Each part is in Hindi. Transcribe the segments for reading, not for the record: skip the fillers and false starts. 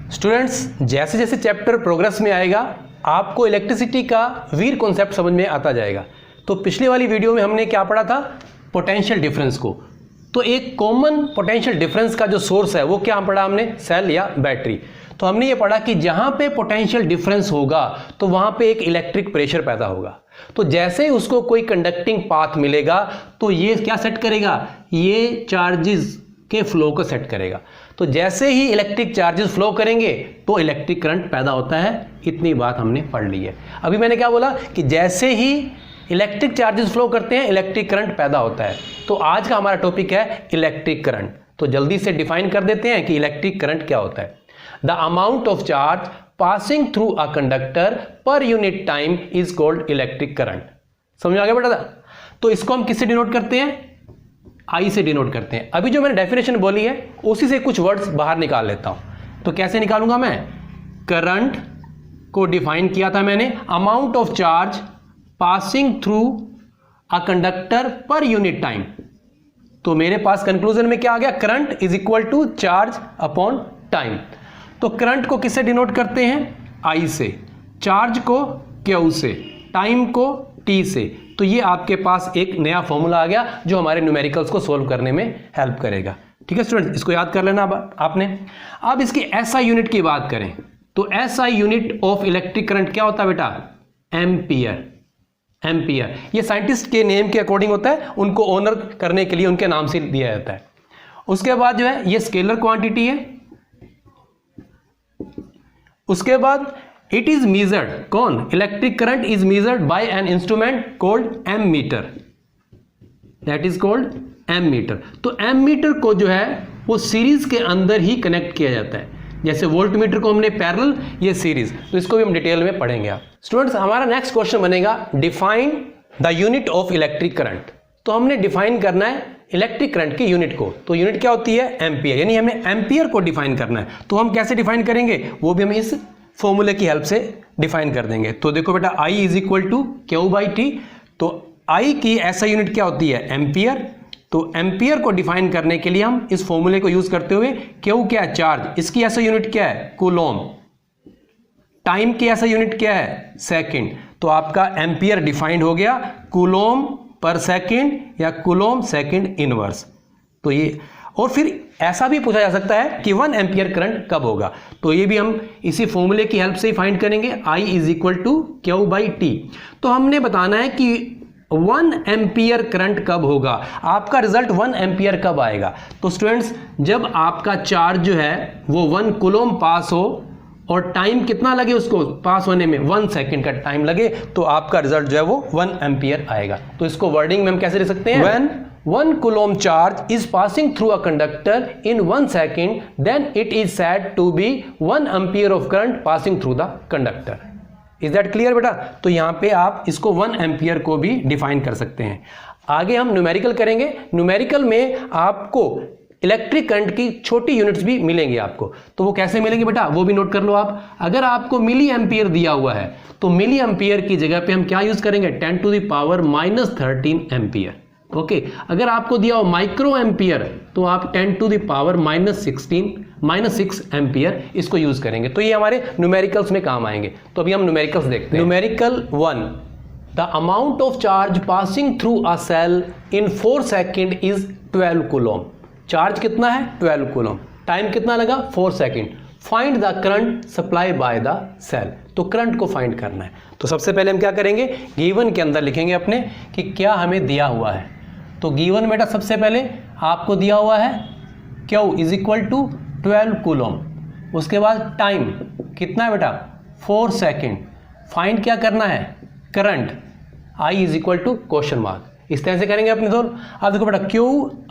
स्टूडेंट्स, जैसे जैसे चैप्टर प्रोग्रेस में आएगा आपको इलेक्ट्रिसिटी का वीर कॉन्सेप्ट समझ में आता जाएगा। तो पिछली वाली वीडियो में हमने क्या पढ़ा था, पोटेंशियल डिफरेंस को। तो एक कॉमन पोटेंशियल डिफरेंस का जो सोर्स है वो क्या पढ़ा हमने, सेल या बैटरी। तो हमने ये पढ़ा कि जहां पे पोटेंशियल डिफरेंस होगा तो वहां पे एक इलेक्ट्रिक प्रेशर पैदा होगा। तो जैसे ही उसको कोई कंडक्टिंग पाथ मिलेगा तो ये क्या सेट करेगा, ये चार्जेस के फ्लो को सेट करेगा। तो जैसे ही इलेक्ट्रिक चार्जेस फ्लो करेंगे तो इलेक्ट्रिक करंट पैदा होता है। इतनी बात हमने पढ़ ली है। अभी मैंने क्या बोला कि जैसे ही इलेक्ट्रिक चार्जेस फ्लो करते हैं इलेक्ट्रिक करंट पैदा होता है। तो आज का हमारा टॉपिक है इलेक्ट्रिक करंट। तो जल्दी से डिफाइन कर देते हैं कि इलेक्ट्रिक करंट क्या होता है। The amount of charge passing through a conductor per unit time is called electric current. समझ आ गया बेटा? तो इसको हम किससे डिनोट करते हैं, आई से डिनोट करते हैं। अभी जो मैंने डेफिनेशन बोली है उसी से कुछ वर्ड्स बाहर निकाल लेता हूं। तो कैसे निकालूंगा मैं, करंट को डिफाइन किया था मैंने, amount of charge passing through a conductor per unit time. तो मेरे पास कंक्लूजन में क्या आ गया, current is equal to charge upon time. तो करंट को किससे डिनोट करते हैं, आई से, चार्ज को क्यू से, टाइम को टी से। तो ये आपके पास एक नया फॉर्मूला आ गया जो हमारे न्यूमेरिकल्स को सोल्व करने में हेल्प करेगा। ठीक है स्टूडेंट, इसको याद कर लेना आपने। अब इसकी एसआई यूनिट की बात करें तो SI unit of electric current क्या होता है बेटा, एम्पियर। एम्पियर ये साइंटिस्ट के नेम के अकॉर्डिंग होता है, उनको ऑनर करने के लिए उनके नाम से दिया जाता है। उसके बाद जो है ये स्केलर क्वांटिटी है। उसके बाद इट इज मेजर्ड, कौन, electric current is measured by an instrument called ammeter, that is called ammeter. तो एमीटर को जो है वो सीरीज के अंदर ही कनेक्ट किया जाता है। जैसे वोल्ट मीटर को हमने पैरेलल, ये सीरीज। तो इसको भी हम डिटेल में पढ़ेंगे आप स्टूडेंट्स। हमारा नेक्स्ट क्वेश्चन बनेगा define the unit of electric current. तो हमने डिफाइन करना है इलेक्ट्रिक करंट की यूनिट को। तो यूनिट क्या होती है, एम्पियर, यानी हमें एम्पियर को डिफाइन करना है। तो हम कैसे डिफाइन करेंगे वो भी हम इस फॉर्मूले की हेल्प से डिफाइन कर देंगे। तो देखो बेटा, I is equal to Q by T. तो I की ऐसा यूनिट क्या होती है, एम्पियर। तो एम्पियर को डिफाइन करने के लिए हम इस फॉर्मूले को यूज करते हुए, क्यू क्या है, चार्ज, इसकी ऐसा यूनिट क्या है, कूलोम। टाइम की ऐसा यूनिट क्या है, सेकंड। तो आपका एम्पियर डिफाइंड हो गया, कूलोम पर सेकंड या कूलोम सेकंड इनवर्स। तो ये, और फिर ऐसा भी पूछा जा सकता है कि 1 एम्पियर करंट कब होगा। तो ये भी हम इसी फॉर्मूले की हेल्प से ही फाइंड करेंगे, I is equal to Q by T. तो हमने बताना है कि 1 एम्पियर करंट कब होगा, आपका रिजल्ट 1 एम्पियर कब आएगा। तो स्टूडेंट्स, जब आपका चार्ज जो है वो 1 कूलोम पास हो और टाइम कितना लगे उसको पास होने में, 1 सेकंड का टाइम लगे, तो आपका रिजल्ट जो है वो 1 एम्पियर आएगा। तो इसको वर्डिंग में हम कैसे लिख सकते हैं, when 1 coulomb charge is passing through a conductor in 1 second, then it is said to be 1 ampere of current passing through the conductor. Is that clear बेटा? तो यहाँ पे आप इसको 1 एम्पियर को भी डिफाइन कर सकते हैं। आगे हम न्यूमेरिकल करेंगे। न्यूमेरिकल में आपको इलेक्ट्रिक करंट की छोटी यूनिट्स भी मिलेंगी आपको। तो वो कैसे मिलेंगे बेटा, वो भी नोट कर लो आप। अगर आपको मिली एम्पियर दिया हुआ है तो मिली एम्पियर की जगह पे हम क्या यूज करेंगे, 10 to the power -13 ampere. Okay, अगर आपको दिया हो माइक्रो एम्पियर तो आप 10 टू द पावर -6 एम्पियर इसको यूज करेंगे। तो ये हमारे न्यूमेरिकल्स में काम आएंगे। तो अभी हम न्यूमेरिकल्स देखते हैं। Numerical 1, the amount of charge passing through a cell in 4 second is 12 coulomb. Charge कितना है, 12 कूलोम। टाइम कितना लगा, 4 second. Find the current supply by the cell. तो करंट को फाइंड करना है। तो सबसे पहले हम क्या करेंगे, गिवन के अंदर लिखेंगे अपने कि क्या हमें दिया हुआ है। तो गिवन बेटा सबसे पहले आपको दिया हुआ है Q is equal to 12 coulomb. उसके बाद टाइम कितना है बेटा, 4 सेकंड। फाइंड क्या करना है, current, I is equal to question mark. इस तरह से करेंगे अपने दोस्त। अब देखो बेटा, क्यू,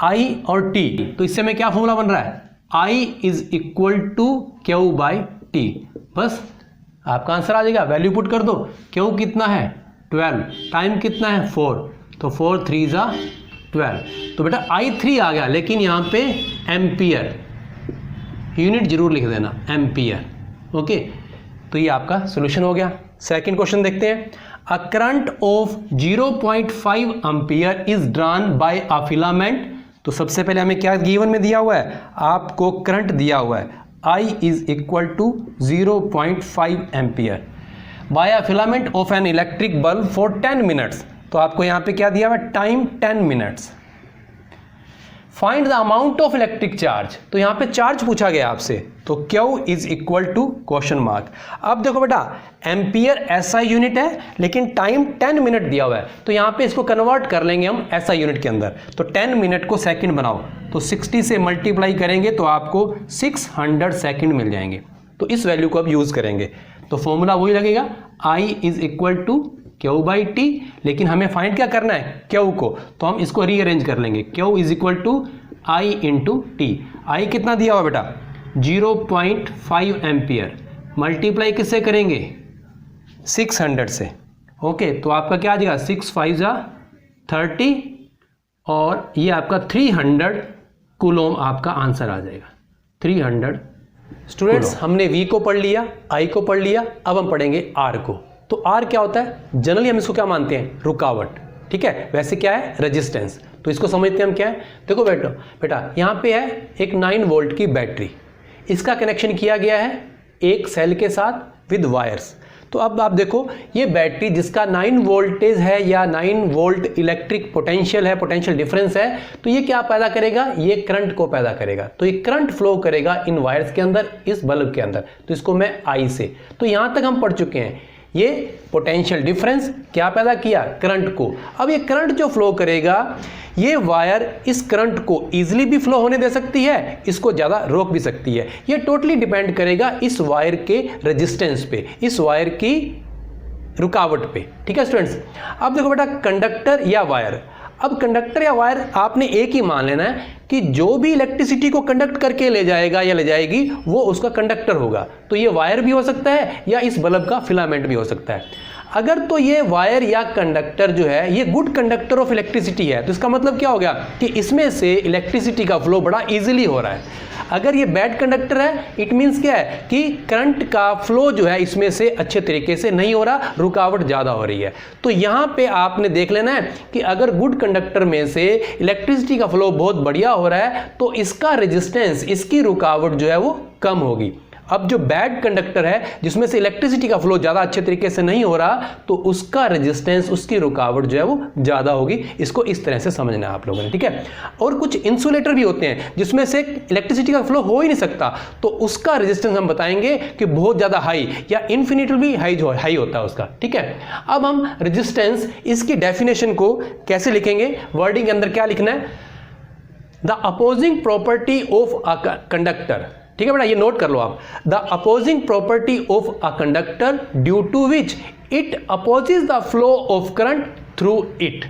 I और T। तो इससे में क्या फॉर्मूला बन रहा है, I is equal to Q by T. बस आपका आंसर आ जाएगा, वैल्यू पुट कर दो। क्यू कितना है, 12, टाइम कितना है, 4, तो 4 3 जा 12। तो बेटा I3 आ गया, लेकिन यहाँ पे एम्पियर, यूनिट जरूर लिख देना, एम्पियर। ओके, तो ये आपका सोल्यूशन हो गया। सेकंड क्वेश्चन देखते हैं। अ current of 0.5 ampere is drawn by a filament. तो सबसे पहले हमें क्या गिवन में दिया हुआ है, आपको करंट दिया हुआ है I is equal to 0.5 ampere by a filament of an electric bulb for 10 minutes. तो आपको यहाँ पे क्या दिया हुआ है, time 10 minutes. Find the amount of electric charge, तो यहाँ पे चार्ज पूछा गया आपसे, तो Q is equal to question mark. अब देखो बेटा, एम्पियर SI यूनिट है लेकिन टाइम 10 मिनट दिया हुआ है, तो यहाँ पे इसको कन्वर्ट कर लेंगे हम SI यूनिट के अंदर। तो 10 मिनट को सेकंड बनाओ, तो 60 से मल्टीप्लाई करेंगे तो आपको 600 सेकंड मिल जाएंगे। तो इस वैल्यू को अब यूज करेंगे, तो फॉर्मूला वही लगेगा, I is equal to Q/T, लेकिन हमें फाइंड क्या करना है, Q को, तो हम इसको रीअरेंज कर लेंगे। Q is equal to I into t. I कितना दिया हुआ बेटा, 0.5 एम्पियर, मल्टीप्लाई किससे करेंगे, 600 से। ओके, तो आपका क्या आ जाएगा, 6 5 जा 30 और ये आपका 300 कूलोम आपका आंसर आ जाएगा, 300। स्टूडेंट्स, हमने V को पढ़ लिया, I को पढ़ लिया, अब हम पढ़ेंगे R को। तो R क्या होता है, जनरली हम इसको क्या मानते हैं, रुकावट, ठीक है, वैसे क्या है, रेजिस्टेंस। तो इसको समझते हैं हम क्या है। देखो बेटा यहाँ पे है एक 9 वोल्ट की बैटरी, इसका कनेक्शन किया गया है एक सेल के साथ विद वायर्स। तो अब आप देखो, ये बैटरी जिसका 9 वोल्टेज है या 9 वोल्ट इलेक्ट्रिक पोटेंशियल है, पोटेंशियल डिफरेंस है, तो ये क्या पैदा करेगा, ये करंट को पैदा करेगा। तो ये करंट फ्लो करेगा इन वायर्स के अंदर, इस बल्ब के अंदर। तो इसको मैं I से, तो यहां तक हम पढ़ चुके हैं, ये पोटेंशियल डिफरेंस क्या पैदा किया, करंट को। अब ये करंट जो फ्लो करेगा, ये वायर इस करंट को इजीली भी फ्लो होने दे सकती है, इसको ज्यादा रोक भी सकती है। ये टोटली डिपेंड करेगा इस वायर के रेजिस्टेंस पे, इस वायर की रुकावट पे, ठीक है स्टूडेंट्स। अब देखो बेटा, कंडक्टर या वायर, अब कंडक्टर या वायर आपने एक ही मान लेना है कि जो भी इलेक्ट्रिसिटी को कंडक्ट करके ले जाएगा या ले जाएगी वो उसका कंडक्टर होगा। तो ये वायर भी हो सकता है या इस बल्ब का फिलामेंट भी हो सकता है। अगर तो ये वायर या कंडक्टर जो है ये गुड कंडक्टर ऑफ इलेक्ट्रिसिटी है, तो इसका मतलब क्या हो गया कि इसमें से इलेक्ट्रिसिटी का फ्लो बड़ा इजीली हो रहा है। अगर ये बैड कंडक्टर है, इट मींस क्या है कि करंट का फ्लो जो है इसमें से अच्छे तरीके से नहीं हो रहा, रुकावट ज्यादा हो रही है। तो यहां पे आपने देख लेना है कि अगर गुड कंडक्टर में से इलेक्ट्रिसिटी का फ्लो बहुत बढ़िया हो रहा है तो इसका रेजिस्टेंस, इसकी रुकावट जो है वो कम होगी। अब जो बैड कंडक्टर है जिसमें से इलेक्ट्रिसिटी का फ्लो ज्यादा अच्छे तरीके से नहीं हो रहा, तो उसका रेजिस्टेंस, उसकी रुकावट जो है वो ज्यादा होगी। इसको इस तरह से समझना है आप लोगों ने, ठीक है। और कुछ इंसुलेटर भी होते हैं जिसमें से इलेक्ट्रिसिटी का फ्लो हो ही नहीं सकता, तो उसका रेजिस्टेंस हम बताएंगे कि बहुत ज्यादा हाई या इन्फिनिटली हाई होता है उसका, ठीक है। अब हम रेजिस्टेंस, इसकी डेफिनेशन को कैसे लिखेंगे, वर्डिंग के अंदर क्या लिखना है, the opposing property of a conductor, ठीक है बेटा, ये नोट कर लो आप। The opposing property of a conductor due to which it opposes the flow of current through it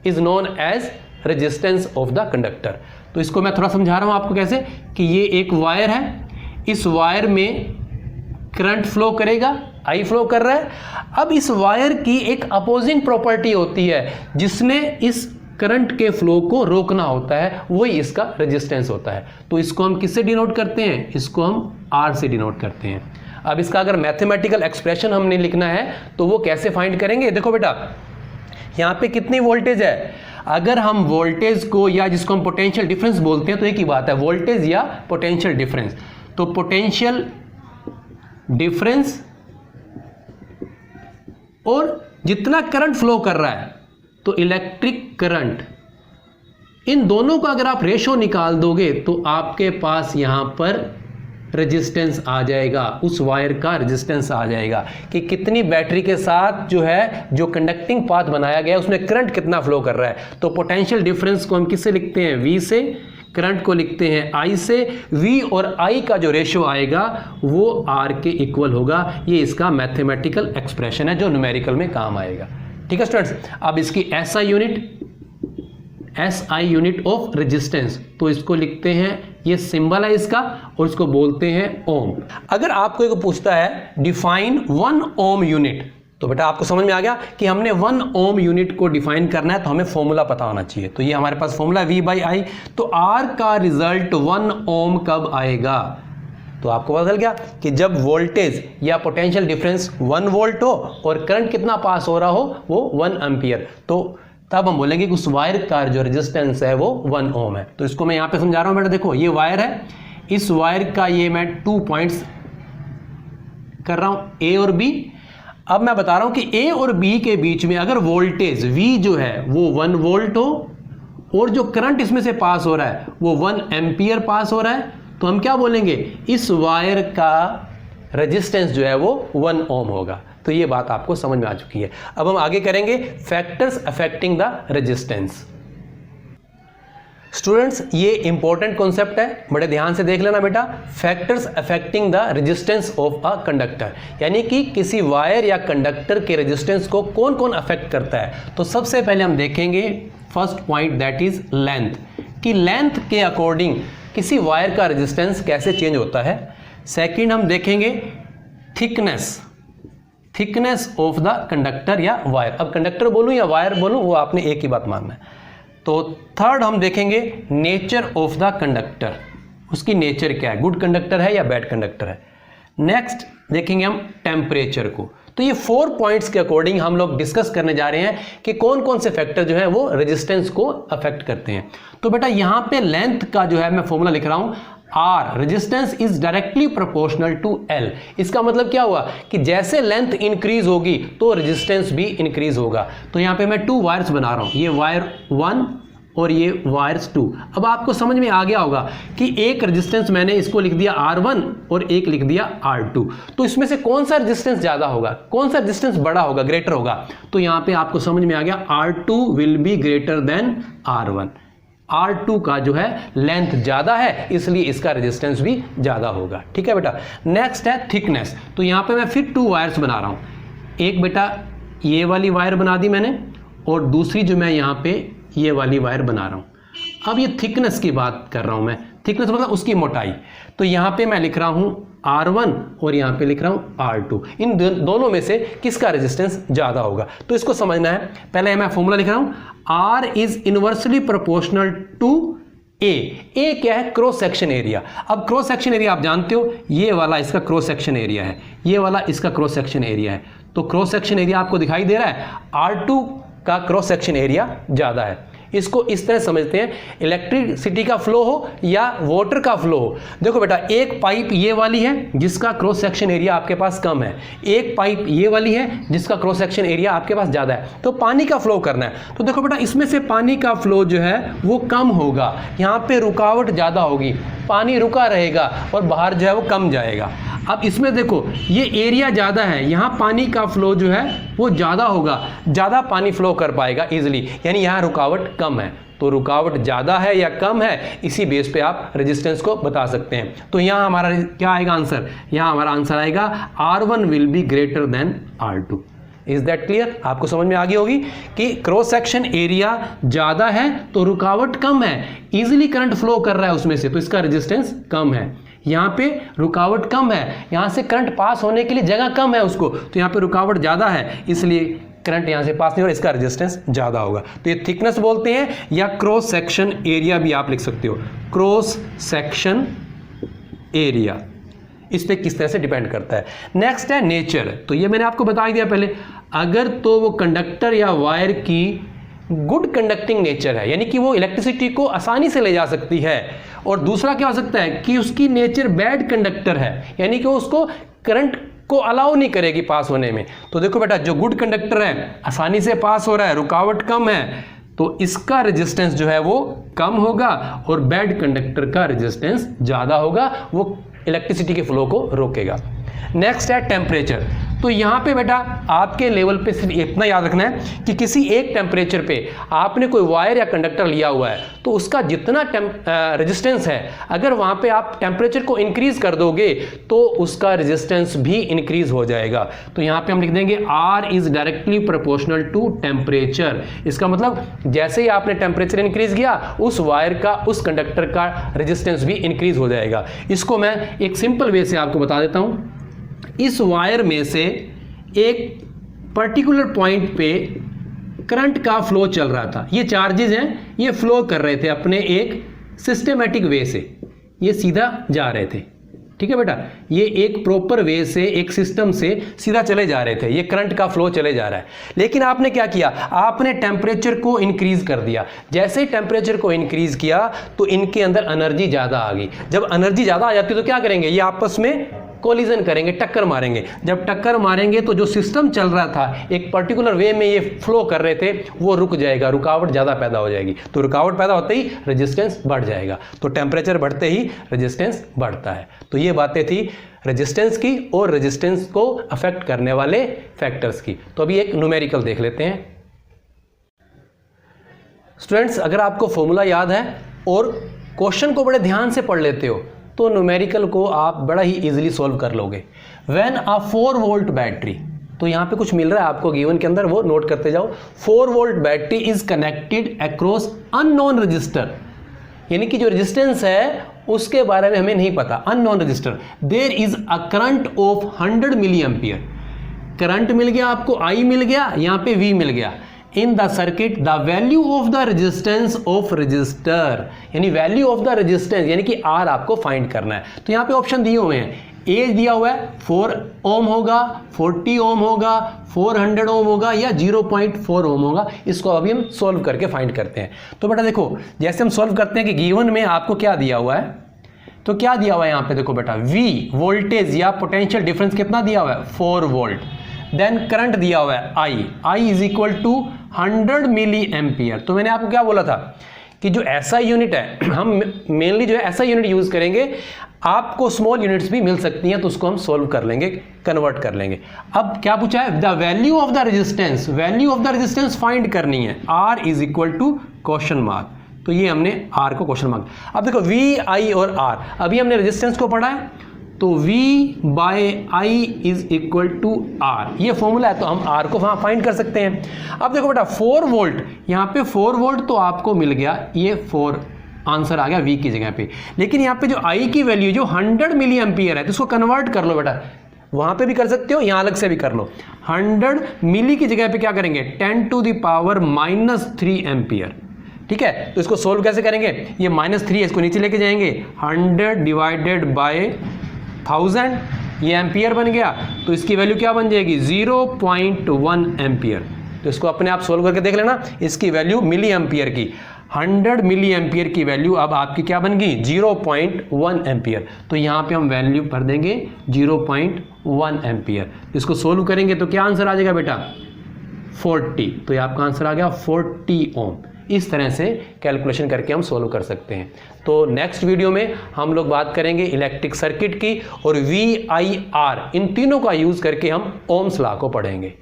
is known as resistance of the conductor. तो इसको मैं थोड़ा समझा रहा हूं आपको कैसे, कि ये एक वायर है, इस वायर में करंट फ्लो करेगा, I फ्लो कर रहा है। अब इस वायर की एक अपोजिंग प्रॉपर्टी होती है जिसने इस करंट के फ्लो को रोकना होता है, वही इसका रेजिस्टेंस होता है। तो इसको हम किससे डिनोट करते हैं, इसको हम R से डिनोट करते हैं। अब इसका अगर मैथमेटिकल एक्सप्रेशन हमने लिखना है तो वो कैसे फाइंड करेंगे, देखो बेटा यहाँ पे कितनी वोल्टेज है, अगर हम वोल्टेज को या जिसको हम पोटेंशियल डिफरेंस बोलते हैं, तो एक ही बात है, वोल्टेज या पोटेंशियल डिफरेंस। तो पोटेंशियल डिफरेंस और जितना करंट फ्लो कर रहा है, तो इलेक्ट्रिक करंट, इन दोनों का अगर आप रेशो निकाल दोगे तो आपके पास यहां पर रेजिस्टेंस आ जाएगा, उस वायर का रेजिस्टेंस आ जाएगा कि कितनी बैटरी के साथ जो है, जो कंडक्टिंग पाथ बनाया गया है उसमें करंट कितना फ्लो कर रहा है। तो पोटेंशियल डिफरेंस को हम किससे लिखते हैं, V से, करंट को लिखते हैं I से। V और I का जो रेशो आएगा वो R के इक्वल होगा। ये इसका मैथमेटिकल एक्सप्रेशन है जो न्यूमेरिकल में काम आएगा, ठीक है स्टूडेंट्स। अब इसकी SI यूनिट ऑफ रेजिस्टेंस, तो इसको लिखते हैं, ये सिंबल है इसका, और इसको बोलते हैं ओम। अगर आपको एक पूछता है डिफाइन 1 ओम यूनिट, तो बेटा आपको समझ में आ गया कि हमने 1 ओम यूनिट को डिफाइन करना है, तो हमें फॉर्मूला पता होना चाहिए। तो ये हमारे पास फॉर्मूला V/I। तो R का रिजल्ट 1 ओम कब आएगा, तो आपको पता चल गया कि जब वोल्टेज या पोटेंशियल डिफरेंस 1 वोल्ट हो और करंट कितना पास हो रहा हो, वो 1 एम्पियर, तो तब हम बोलेंगे कि उस वायर का जो रेजिस्टेंस है वो 1 ओम है। तो इसको मैं यहाँ पे समझा रहा हूँ बेटा, देखो ये वायर है, इस वायर का ये मैं 2 पॉइंट्स कर रहा हूं, ए और बी। अब मैं बता रहा हूं कि ए और बी के बीच में अगर वोल्टेज V जो है वो 1 वोल्ट हो और जो करंट इसमें से पास हो रहा है वो 1 एम्पियर पास हो रहा है, तो हम क्या बोलेंगे, इस वायर का रेजिस्टेंस जो है वो 1 ओम होगा। तो ये बात आपको समझ में आ चुकी है। अब हम आगे करेंगे factors affecting the resistance. Students, ये इंपॉर्टेंट कॉन्सेप्ट है, बड़े ध्यान से देख लेना बेटा। Factors affecting the resistance of a conductor, यानी कि किसी वायर या कंडक्टर के रेजिस्टेंस को कौन कौन अफेक्ट करता है। तो सबसे पहले हम देखेंगे first point, that is length, कि लेंथ के अकॉर्डिंग किसी वायर का रेजिस्टेंस कैसे चेंज होता है। सेकंड हम देखेंगे थिकनेस ऑफ द कंडक्टर या वायर। अब कंडक्टर बोलूं या वायर बोलूं वो आपने एक ही बात मानना है। तो थर्ड हम देखेंगे नेचर ऑफ द कंडक्टर, उसकी नेचर क्या है, गुड कंडक्टर है या बैड कंडक्टर है। नेक्स्ट देखेंगे हम टेम्परेचर को। तो ये 4 पॉइंट्स के अकॉर्डिंग हम लोग डिस्कस करने जा रहे हैं कि कौन कौन से फैक्टर जो है वो रेजिस्टेंस को अफेक्ट करते हैं। तो बेटा यहां पे लेंथ का जो है मैं फॉर्मूला लिख रहा हूं, R, resistance is directly proportional to L। इसका मतलब क्या हुआ कि जैसे लेंथ इंक्रीज होगी तो रेजिस्टेंस भी इंक्रीज होगा। तो यहां पे मैं 2 वायर्स बना रहा हूं, ये वायर 1 और ये वायर्स 2। अब आपको समझ में आ गया होगा कि एक रेजिस्टेंस मैंने इसको लिख दिया R1 और एक लिख दिया R2। तो इसमें से कौन सा रेजिस्टेंस ज्यादा होगा, कौन सा रेजिस्टेंस बड़ा होगा, ग्रेटर होगा। तो यहां पे आपको समझ में आ गया R2 will be greater than R1। R2 का जो है लेंथ ज्यादा है, इसलिए इसका रेजिस्टेंस भी ज्यादा होगा। ठीक है बेटा। नेक्स्ट है थिकनेस। तो यहां पे मैं फिर 2 वायर्स बना रहा हूं, एक बेटा ये वाली वायर बना दी मैंने और दूसरी जो मैं यहां पे ये वाली वायर बना रहा हूं। अब ये थिकनेस की बात कर रहा हूं मैं, थिकनेस मतलब उसकी मोटाई। तो यहां पे मैं लिख रहा हूं R1 और यहां पे लिख रहा हूं R2। इन दोनों में से किसका रेजिस्टेंस ज्यादा होगा, तो इसको समझना है। पहले मैं फॉर्मूला लिख रहा हूं, R is inversely proportional to A क्या है, क्रॉस सेक्शन एरिया। अब क्रॉस सेक्शन एरिया आप जानते हो, ये वाला इसका क्रॉस सेक्शन एरिया है, ये वाला इसका क्रॉस सेक्शन एरिया है। तो क्रॉस सेक्शन एरिया आपको दिखाई दे रहा है, R2 का क्रॉस सेक्शन एरिया ज्यादा है। इसको इस तरह समझते हैं, इलेक्ट्रिसिटी का फ्लो हो या वाटर का फ्लो हो। देखो बेटा, एक पाइप ये वाली है जिसका क्रॉस सेक्शन एरिया आपके पास कम है, एक पाइप ये वाली है जिसका क्रॉस सेक्शन एरिया आपके पास ज्यादा है। तो पानी का फ्लो करना है, तो देखो बेटा इसमें से पानी का फ्लो जो है वो कम होगा, यहाँ पे रुकावट ज्यादा होगी, पानी रुका रहेगा और बाहर जो है वो कम जाएगा। अब इसमें देखो ये एरिया ज़्यादा है, यहाँ पानी का फ्लो जो है वो ज़्यादा होगा, ज़्यादा पानी फ्लो कर पाएगा इजीली, यानी यहाँ रुकावट कम है। तो रुकावट ज़्यादा है या कम है, इसी बेस पे आप रेजिस्टेंस को बता सकते हैं। तो यहाँ हमारा क्या आएगा आंसर, यहाँ हमारा आंसर आएगा R1 will be greater than R2। Is that clear? आपको समझ में आ गई होगी कि क्रॉस सेक्शन एरिया ज़्यादा है तो रुकावट कम है, इजीली करंट फ्लो कर रहा है उसमें से, तो इसका रेजिस्टेंस कम है। यहाँ पे रुकावट कम है, यहाँ से करंट पास होने के लिए जगह कम है उसको, तो यहाँ पे रुकावट ज़्यादा है, इसलिए करंट यहाँ से पास नहीं हो रहा, इसका रेजिस्टेंस ज़्यादा होगा। तो ये थिकनेस बोलते हैं, या क्रॉस सेक्शन एरिया भी आप लिख सकते हो, क्रॉस सेक्शन एरिया, इस पे किस तरह से डिपेंड करता है। नेक्स्ट है नेचर। तो ये मैंने आपको बता दिया पहले, अगर तो वो कंडक्टर या वायर की गुड कंडक्टिंग नेचर है, यानी कि वो इलेक्ट्रिसिटी को आसानी से ले जा सकती है, और दूसरा क्या हो सकता है कि उसकी नेचर बैड कंडक्टर है, यानी कि वो उसको करंट को अलाउ नहीं करेगी पास होने में। तो देखो बेटा, जो गुड कंडक्टर है आसानी से पास हो रहा है, रुकावट कम है, तो इसका रेजिस्टेंस जो है वो कम होगा, और बैड कंडक्टर का रेजिस्टेंस ज़्यादा होगा, वो इलेक्ट्रिसिटी के फ्लो को रोकेगा। नेक्स्ट है टेम्परेचर। तो यहाँ पे बेटा आपके लेवल पे सिर्फ इतना याद रखना है कि किसी एक टेम्परेचर पे आपने कोई वायर या कंडक्टर लिया हुआ है, तो उसका जितना रेजिस्टेंस है, अगर वहाँ पे आप टेम्परेचर को इंक्रीज कर दोगे तो उसका रेजिस्टेंस भी इंक्रीज हो जाएगा। तो यहाँ पे हम लिख देंगे R is directly proportional to temperature. इसका मतलब जैसे ही आपने टेम्परेचर इंक्रीज किया, उस वायर का, उस कंडक्टर का रेजिस्टेंस भी इंक्रीज हो जाएगा। इसको मैं एक सिंपल वे से आपको बता देता हूँ। इस वायर में से एक पर्टिकुलर पॉइंट पे करंट का फ्लो चल रहा था, ये चार्जेस हैं, ये फ्लो कर रहे थे अपने एक सिस्टेमेटिक वे से, ये सीधा जा रहे थे, ठीक है बेटा, ये एक प्रॉपर वे से एक सिस्टम से सीधा चले जा रहे थे, ये करंट का फ्लो चले जा रहा है। लेकिन आपने क्या किया, आपने टेम्परेचर को इंक्रीज कर दिया। जैसे ही टेम्परेचर को इंक्रीज किया तो इनके अंदर एनर्जी ज़्यादा आ गई। जब एनर्जी ज़्यादा आ जाती है तो क्या करेंगे, ये आपस में कोलिजन करेंगे, टक्कर मारेंगे। जब टक्कर मारेंगे तो जो सिस्टम चल रहा था एक पर्टिकुलर वे में ये फ्लो कर रहे थे वो रुक जाएगा, रुकावट ज़्यादा पैदा हो जाएगी। तो रुकावट पैदा होते ही रेजिस्टेंस बढ़ जाएगा। तो टेम्परेचर बढ़ते ही रेजिस्टेंस बढ़ता है। तो ये बातें थी रेजिस्टेंस की और रेजिस्टेंस को अफेक्ट करने वाले फैक्टर्स की। तो अभी एक न्यूमेरिकल देख लेते हैं। स्टूडेंट्स, अगर आपको फॉर्मूला याद है और क्वेश्चन को बड़े ध्यान से पढ़ लेते हो तो न्यूमेरिकल को आप बड़ा ही इजीली सॉल्व कर लोगे। व्हेन अ 4 वोल्ट बैटरी, तो यहाँ पे कुछ मिल रहा है आपको गिवन के अंदर, वो नोट करते जाओ। 4 volt battery is connected across unknown register, यानी कि जो रेजिस्टेंस है उसके बारे में हमें नहीं पता, unknown resistor. There is a current of 100 milliampere, current मिल गया आपको, I मिल गया, यहाँ पे V मिल गया। In the circuit the value of the resistance of register, यानी वैल्यू ऑफ द रेजिस्टेंस यानी कि R आपको फाइंड करना है। तो यहाँ पे ऑप्शन दिए हुए हैं, A दिया हुआ है 4 ओम होगा, 40 ओम होगा, 400 ओम होगा या 0.4 ओम होगा। इसको अभी हम सॉल्व करके फाइंड करते हैं। तो बेटा देखो, जैसे हम सॉल्व करते हैं कि गिवन में आपको क्या दिया हुआ है, तो क्या दिया हुआ है यहाँ पे देखो बेटा, V वोल्टेज या पोटेंशियल डिफरेंस कितना दिया हुआ है, 4 वोल्ट। देन करंट दिया हुआ है I is equal to 100 milliampere. तो मैंने आपको क्या बोला था कि जो ऐसा यूनिट है, हम मेनली जो है ऐसा यूनिट यूज करेंगे। आपको स्मॉल यूनिट्स भी मिल सकती हैं तो उसको हम सोल्व कर लेंगे, कन्वर्ट कर लेंगे। अब क्या पूछा है, the value of the resistance, value of the resistance find करनी है। R is equal to question mark, तो ये हमने R को क्वेश्चन मार्क। अब देखो V, I और R, अभी हमने रेजिस्टेंस को पढ़ा है तो V by I is equal to R, ये फॉर्मूला है तो हम R को वहां फाइंड कर सकते हैं। अब देखो बेटा 4 वोल्ट, यहाँ पे 4 वोल्ट तो आपको मिल गया, ये 4 आंसर आ गया V की जगह पे। लेकिन यहाँ पे जो I की वैल्यू जो 100 मिली एम्पियर है तो उसको कन्वर्ट कर लो बेटा, वहां पे भी कर सकते हो, यहाँ अलग से भी कर लो। 100 मिली की जगह पे क्या करेंगे, 10 टू द पावर -3 एम्पियर। ठीक है, तो इसको सोल्व कैसे करेंगे, ये -3 है, इसको नीचे लेके जाएंगे, 100 डिवाइडेड बाय 1000, ये एम्पियर बन गया। तो इसकी वैल्यू क्या बन जाएगी, 0.1 एम्पियर। तो इसको अपने आप सोल्व करके देख लेना, इसकी वैल्यू मिली एम्पियर की, 100 मिली एम्पियर की वैल्यू अब आपकी क्या बन गई, 0.1 एम्पियर। तो यहाँ पे हम वैल्यू भर देंगे 0.1 एम्पियर। इसको सोल्व करेंगे तो क्या आंसर आ जाएगा बेटा, 40। तो ये आपका आंसर आ गया 40 ओम। इस तरह से कैलकुलेशन करके हम सोल्व कर सकते हैं। तो नेक्स्ट वीडियो में हम लोग बात करेंगे इलेक्ट्रिक सर्किट की, और VIR इन तीनों का यूज करके हम ओम्स लॉ को पढ़ेंगे।